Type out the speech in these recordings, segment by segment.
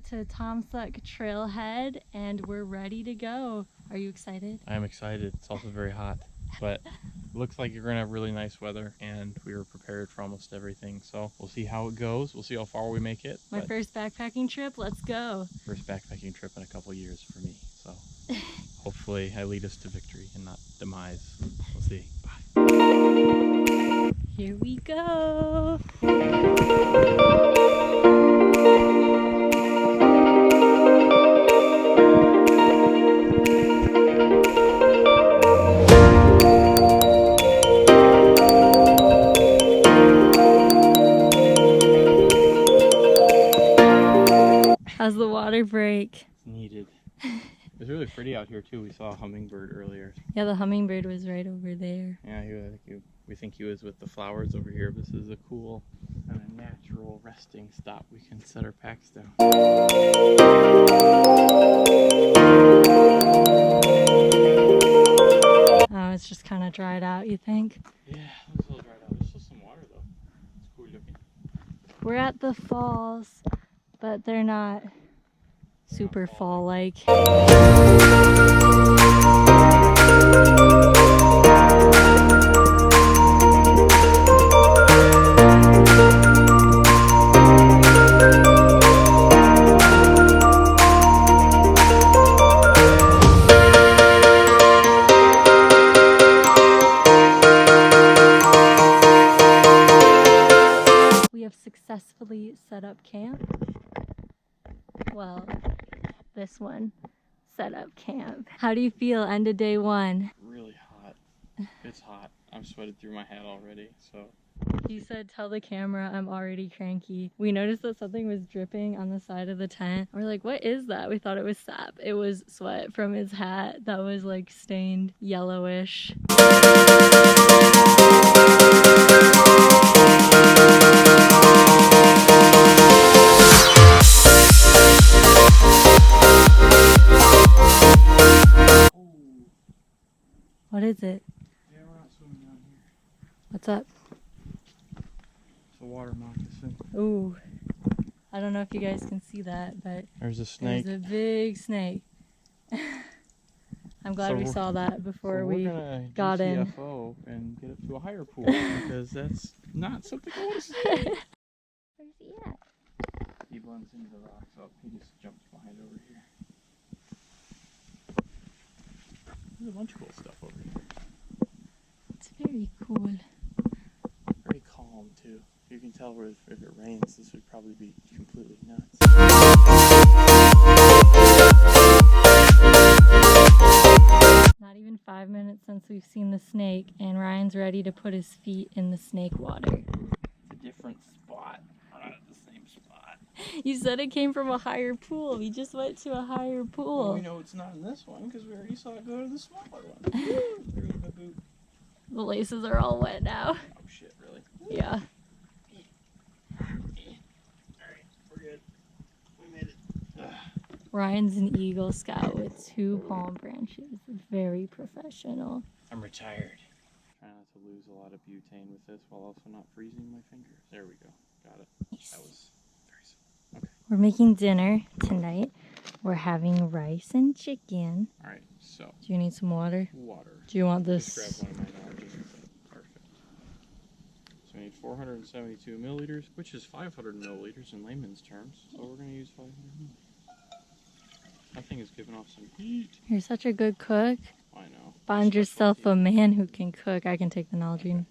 it to Taum Sauk Trail Head and we're ready to go. Are you excited? I'm excited. It's also very hot, but it looks like you're going to have really nice weather and we were prepared for almost everything. So we'll see how it goes. We'll see how far we make it. My first backpacking trip, let's go. First backpacking trip in a couple years for me. So hopefully I lead us to victory and not demise. We'll see. Bye. Here we go. How's the water break? It's needed. It's really pretty out here too. We saw a hummingbird earlier. Yeah, the hummingbird was right over there. Yeah, we think he was with the flowers over here. This is a cool and a natural resting stop. We can set our packs down. Oh, it's just kind of dried out, you think? Yeah, it looks a little dried out. There's still some water though. It's cool looking. We're at the falls, but they're not super fall-like. We have successfully set up camp. Well, this one set up camp. How do you feel end of day one? Really hot. It's hot. I'm sweated through my hat already, so. He said, tell the camera I'm already cranky. We noticed that something was dripping on the side of the tent. We're like, what is that? We thought it was sap. It was sweat from his hat that was like stained yellowish. What is it? Yeah, we're not swimming down here. What's up? It's a water moccasin. Ooh. I don't know if you guys can see that, but there's a snake. there's a big snake. I'm glad we saw that before we got in. GoPro and get up to a higher pool because that's not something I want to see. Where's he at? He blends into the rocks up. He just jumps behind over here. There's a bunch of cool stuff over here. It's very cool. Very calm too. You can tell if it rains, this would probably be completely nuts. Not even 5 minutes since we've seen the snake, and Ryan's ready to put his feet in the snake water. It's a different spot. We're not at the same spot. You said it came from a higher pool. We just went to a higher pool. Well, we know it's not in this one because we already saw it go to the smaller one. There's my boot. The laces are all wet now. Oh shit, really? Yeah. Alright, we're good. We made it. Ryan's an Eagle Scout with 2 palm branches. Very professional. I'm retired. Trying not to lose a lot of butane with this while also not freezing my fingers. There we go. Got it. Nice. That was very simple. Okay. We're making dinner tonight. We're having rice and chicken. Alright, so. Do you need some water? Water. Do you want Just this? grab one of my Nalgene. Perfect. So we need 472 milliliters, which is 500 milliliters in layman's terms. So we're going to use 500 milliliters. That thing is giving off some heat. You're such a good cook. I know. Find yourself a man who can cook. I can take the Nalgene.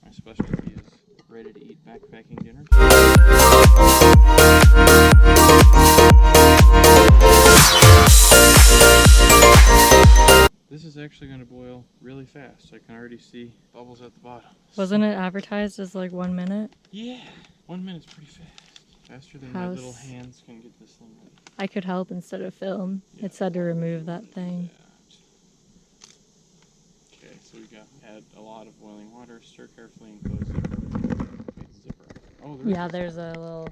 My specialty is ready to eat backpacking dinner. This is actually going to boil really fast. I can already see bubbles at the bottom. Wasn't it advertised as like 1 minute? Yeah, 1 minute's pretty fast. Faster than my little hands can get this thing ready. I could help instead of film. Yeah. It said to remove that thing. Okay, so we add a lot of boiling water, stir carefully and close zipper. Wait, zipper. Oh, There's a little... Well,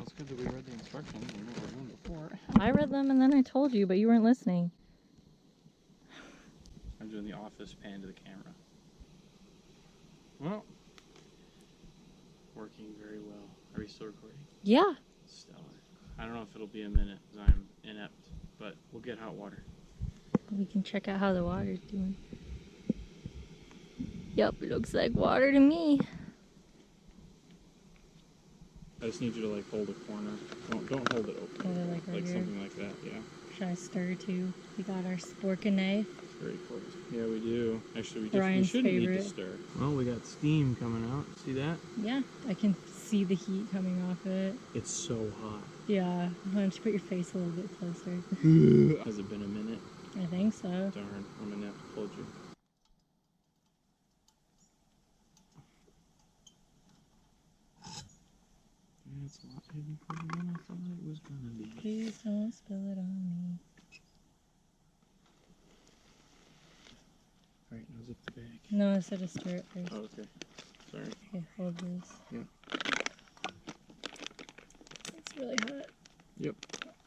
it's good that we read the instructions and knew what we were doing before. I read them and then I told you, but you weren't listening. I'm doing the office pan to the camera. Well, working very well. Are we still recording? Yeah. Stellar. I don't know if it'll be a minute because I'm inept, but we'll get hot water. We can check out how the water's doing. Yep, it looks like water to me. I just need you to like hold a corner. Don't hold it open. Hold it like right here. Something like that, yeah. Should I stir too? We got our spork and knife. It's very close. Yeah, we do. Actually, we Ryan's shouldn't need favorite. to stir. Well, we got steam coming out. See that? Yeah, I can see the heat coming off it. It's so hot. Yeah, why don't you put your face a little bit closer? Has it been a minute? I think so. Darn, I'm gonna have to hold you. It's a lot heavier than I thought it was gonna be. Please don't spill it on me. Alright, now zip the bag. No, I said to stir it first. Oh, okay. Sorry. Okay, hold this. Yeah. It's really hot. Yep.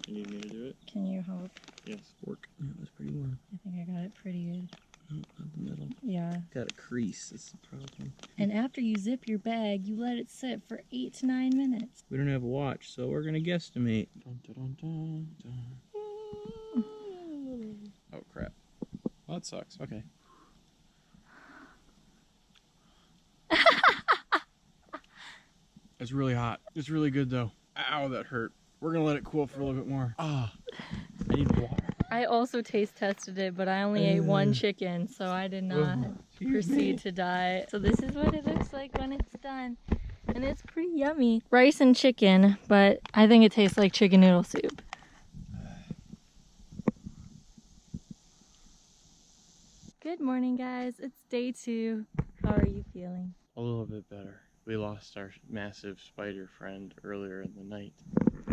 You need me to do it? Can you help? Yes. Work. Yeah, that's pretty warm. I think I got it pretty good. No, not the middle. Yeah. Got a crease. That's the problem. And after you zip your bag, you let it sit for 8 to 9 minutes. We don't have a watch, so we're gonna guesstimate. Dun, dun, dun, dun. Oh crap. Well, that sucks. Okay. It's really hot. It's really good though. Ow, that hurt. We're gonna let it cool for a little bit more. Ah, I need water. I also taste tested it, but I only ate one chicken, so I did not proceed to diet. So this is what it looks like when it's done. And it's pretty yummy. Rice and chicken, but I think it tastes like chicken noodle soup. Good morning, guys. It's day 2. How are you feeling? A little bit better. We lost our massive spider friend earlier in the night.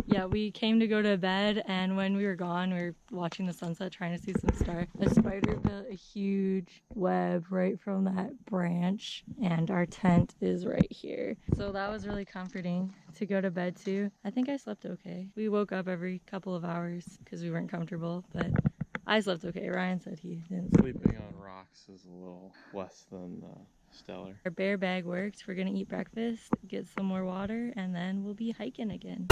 Yeah, we came to go to bed, and when we were gone, we were watching the sunset, trying to see some stars. A spider built a huge web right from that branch, and our tent is right here. So that was really comforting to go to bed to. I think I slept okay. We woke up every couple of hours because we weren't comfortable, but I slept okay. Ryan said he didn't. Sleeping on rocks is a little less than stellar. Our bear bag worked. We're gonna eat breakfast, get some more water, and then we'll be hiking again.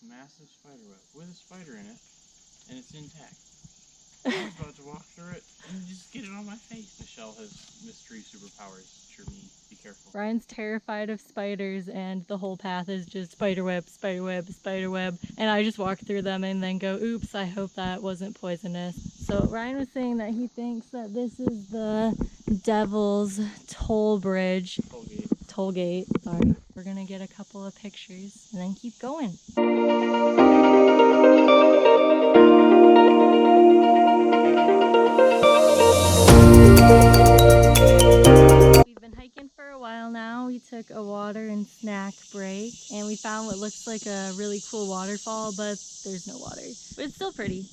Massive spider web with a spider in it, and it's intact. I was about to walk through it and just get it on my face. Michelle has mystery superpowers. Sure, me. Be careful. Ryan's terrified of spiders, and the whole path is just spider web, spider web, spider web. And I just walk through them and then go, oops, I hope that wasn't poisonous. So Ryan was saying that he thinks that this is the Devil's Toll Bridge. Toll gate. Sorry. We're gonna get a couple of pictures and then keep going. We've been hiking for a while now. We took a water and snack break, and we found what looks like a really cool waterfall, but there's no water. But it's still pretty.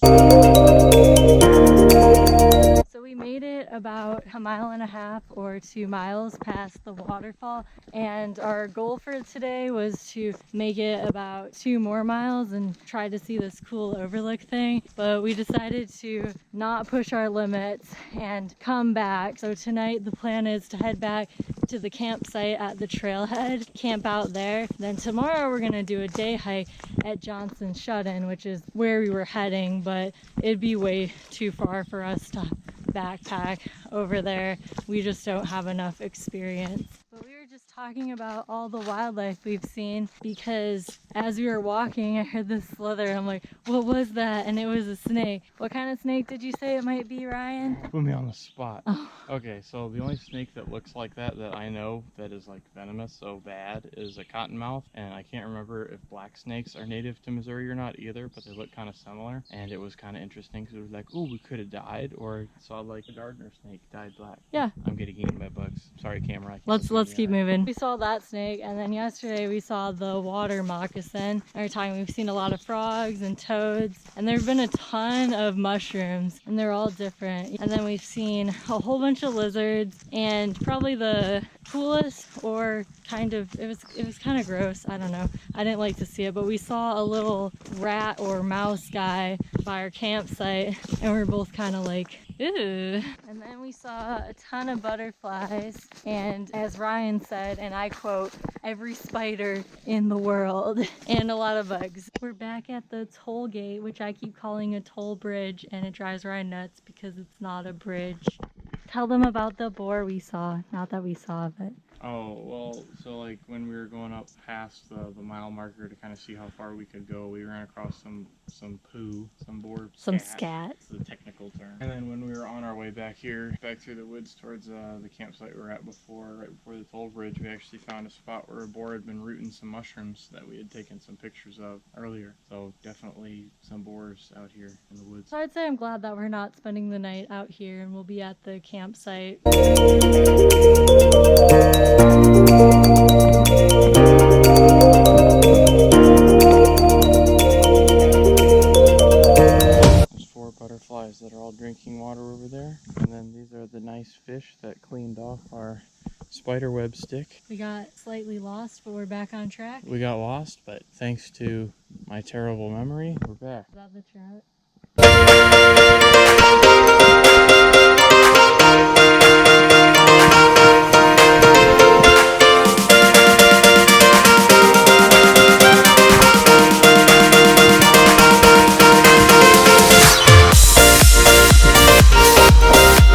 So we made it about 1.5 miles or 2 miles past the waterfall, and our goal for today was to make it about 2 more miles and try to see this cool overlook thing, but we decided to not push our limits and come back. So tonight the plan is to head back to the campsite at the trailhead, camp out there. Then tomorrow we're gonna do a day hike at Johnson's Shut-In, which is where we were heading, but it'd be way too far for us to backpack over there. We just don't have enough experience. But we were just talking about all the wildlife we've seen, because as we were walking I heard this slither and I'm like, what was that? And it was a snake. What kind of snake did you say it might be, Ryan? Put me on the spot. Oh. Okay, so the only snake that looks like that I know that is like venomous so bad is a cottonmouth, and I can't remember if black snakes are native to Missouri or not either, but they look kind of similar, and it was kind of interesting because it was like, oh, we could have died, or saw like a gardener snake dyed black. Yeah. I'm getting eaten by bugs. Sorry, camera. Let's keep moving. We saw that snake, and then yesterday we saw the water moccasin. moccasin. And we're talking, we've seen a lot of frogs and toads, and there have been a ton of mushrooms, and they're all different. And then we've seen a whole bunch of lizards, and probably the coolest, or kind of, it was kind of gross, I don't know, I didn't like to see it, but we saw a little rat or mouse guy by our campsite, and we were both kind of like, ew. And then we saw a ton of butterflies, and as Ryan said, and I quote, every spider in the world, and a lot of bugs. We're back at the toll gate, which I keep calling a toll bridge, and it drives Ryan nuts because it's not a bridge. Tell them about the boar we saw. Not that we saw, but... Oh, well, so like when we were going up past the mile marker to kind of see how far we could go, we ran across some poo, some boar scat. That's the technical term. And then when we were on our way back here, back through the woods towards the campsite we were at before, right before the toll bridge, we actually found a spot where a boar had been rooting some mushrooms that we had taken some pictures of earlier. So definitely some boars out here in the woods. So I'd say I'm glad that we're not spending the night out here, and we'll be at the campsite. There's 4 butterflies that are all drinking water over there, and then these are the nice fish that cleaned off our spiderweb stick. We got slightly lost, but we're back on track. We got lost, but thanks to my terrible memory, we're back. Is that the trout?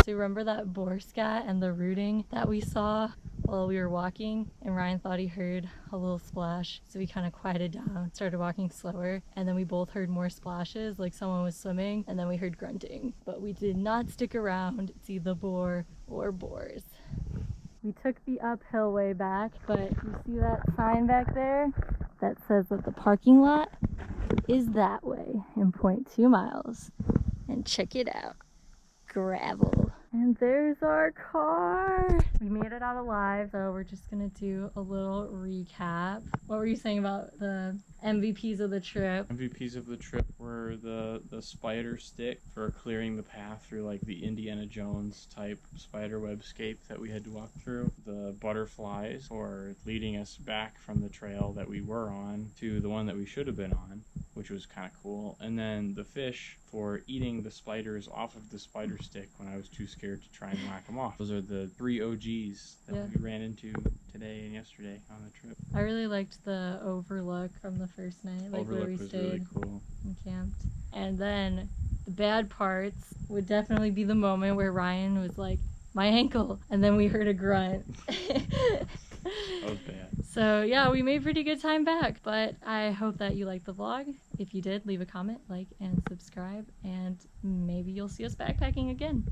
So remember that boar scat and the rooting that we saw while we were walking, and Ryan thought he heard a little splash, so we kind of quieted down, started walking slower, and then we both heard more splashes like someone was swimming, and then we heard grunting. But we did not stick around to see the boar or boars. We took the uphill way back, but you see that sign back there that says that the parking lot is that way in 0.2 miles. And check it out. Gravel. And there's our car. We made it out alive, so we're just gonna do a little recap. What were you saying about the MVPs of the trip? MVPs of the trip were the spider stick for clearing the path through like the Indiana Jones type spider webscape that we had to walk through. The butterflies for leading us back from the trail that we were on to the one that we should have been on, which was kind of cool. And then the fish for eating the spiders off of the spider stick when I was too scared to try and whack them off. Those are the 3 OGs that we ran into today and yesterday on the trip. I really liked the overlook from the first night, like Overlook where we was stayed really cool. and camped. And then the bad parts would definitely be the moment where Ryan was like, my ankle, and then we heard a grunt. That was bad. So yeah, we made pretty good time back, but I hope that you liked the vlog. If you did, leave a comment, like, and subscribe, and maybe you'll see us backpacking again.